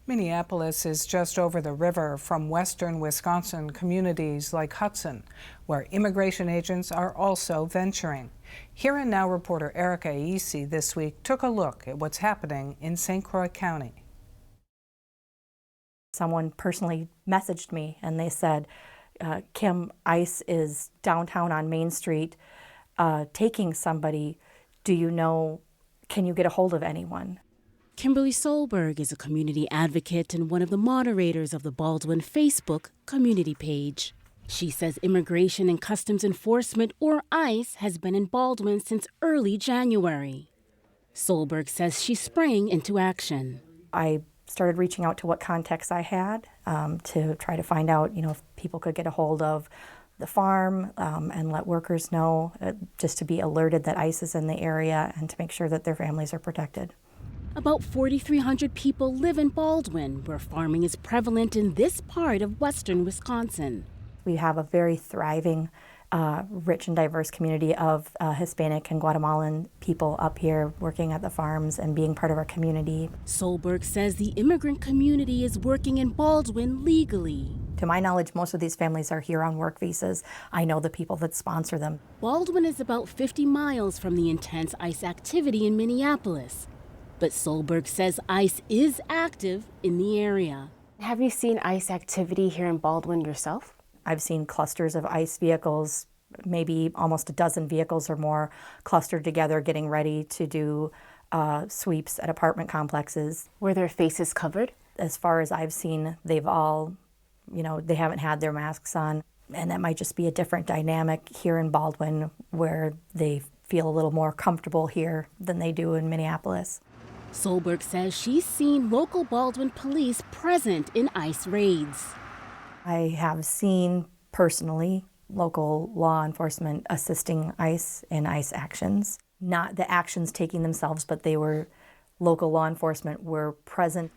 Minneapolis is just over the river from western Wisconsin communities like Hudson, where immigration agents are also venturing. Here and Now reporter Erica Aisi this week took a look at what's happening in St. Croix County. Someone personally messaged me and they said, Kim, ICE is downtown on Main Street taking somebody. Do you know, can you get a hold of anyone? Kimberly Solberg is a community advocate and one of the moderators of the Baldwin Facebook community page. She says Immigration and Customs Enforcement, or ICE, has been in Baldwin since early January. Solberg says she sprang into action. I started reaching out to what contacts I had to try to find out, if people could get a hold of the farm and let workers know, just to be alerted that ICE is in the area and to make sure that their families are protected. About 4,300 people live in Baldwin, where farming is prevalent in this part of western Wisconsin. We have a very thriving, rich and diverse community of Hispanic and Guatemalan people up here working at the farms and being part of our community. Solberg says the immigrant community is working in Baldwin legally. To my knowledge, most of these families are here on work visas. I know the people that sponsor them. Baldwin is about 50 miles from the intense ICE activity in Minneapolis. But Solberg says ICE is active in the area. Have you seen ICE activity here in Baldwin yourself? I've seen clusters of ICE vehicles, maybe almost a dozen vehicles or more, clustered together getting ready to do sweeps at apartment complexes. Were their faces covered? As far as I've seen, they've all, they haven't had their masks on. And that might just be a different dynamic here in Baldwin, where they feel a little more comfortable here than they do in Minneapolis. Solberg says she's seen local Baldwin police present in ICE raids. I have seen personally local law enforcement assisting ICE in ICE actions. Not the actions taking themselves, but local law enforcement were present.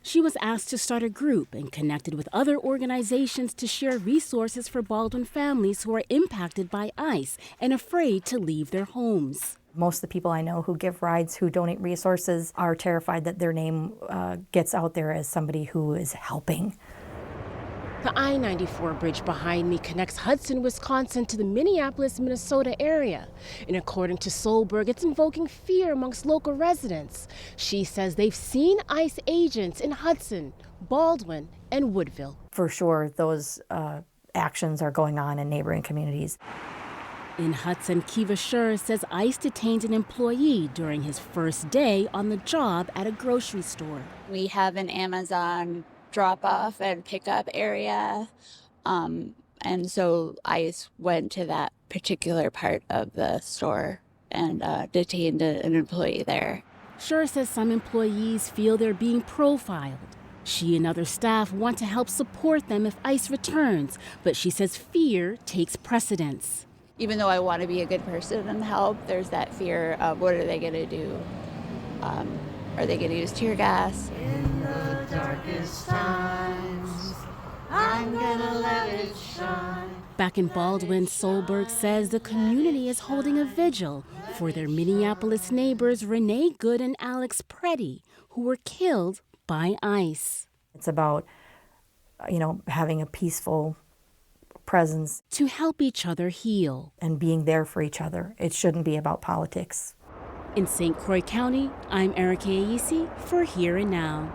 She was asked to start a group and connected with other organizations to share resources for Baldwin families who are impacted by ICE and afraid to leave their homes. Most of the people I know who give rides, who donate resources, are terrified that their name gets out there as somebody who is helping. The I-94 bridge behind me connects Hudson, Wisconsin to the Minneapolis, Minnesota area. And according to Solberg, it's invoking fear amongst local residents. She says they've seen ICE agents in Hudson, Baldwin, and Woodville. For sure, those actions are going on in neighboring communities. In Hudson, Kiva Schur says ICE detained an employee during his first day on the job at a grocery store. We have an Amazon drop-off and pickup area, and so ICE went to that particular part of the store and detained an employee there. Schur says some employees feel they're being profiled. She and other staff want to help support them if ICE returns, but she says fear takes precedence. Even though I want to be a good person and help, there's that fear of what are they going to do? Are they going to use tear gas? In the darkest times, I'm gonna let it shine. Back in Baldwin, Solberg says the community is holding a vigil for their Minneapolis neighbors Renee Good and Alex Preddy, who were killed by ICE. It's about, having a peaceful presence. To help each other heal. And being there for each other. It shouldn't be about politics. In St. Croix County, I'm Erica Aisi for Here and Now.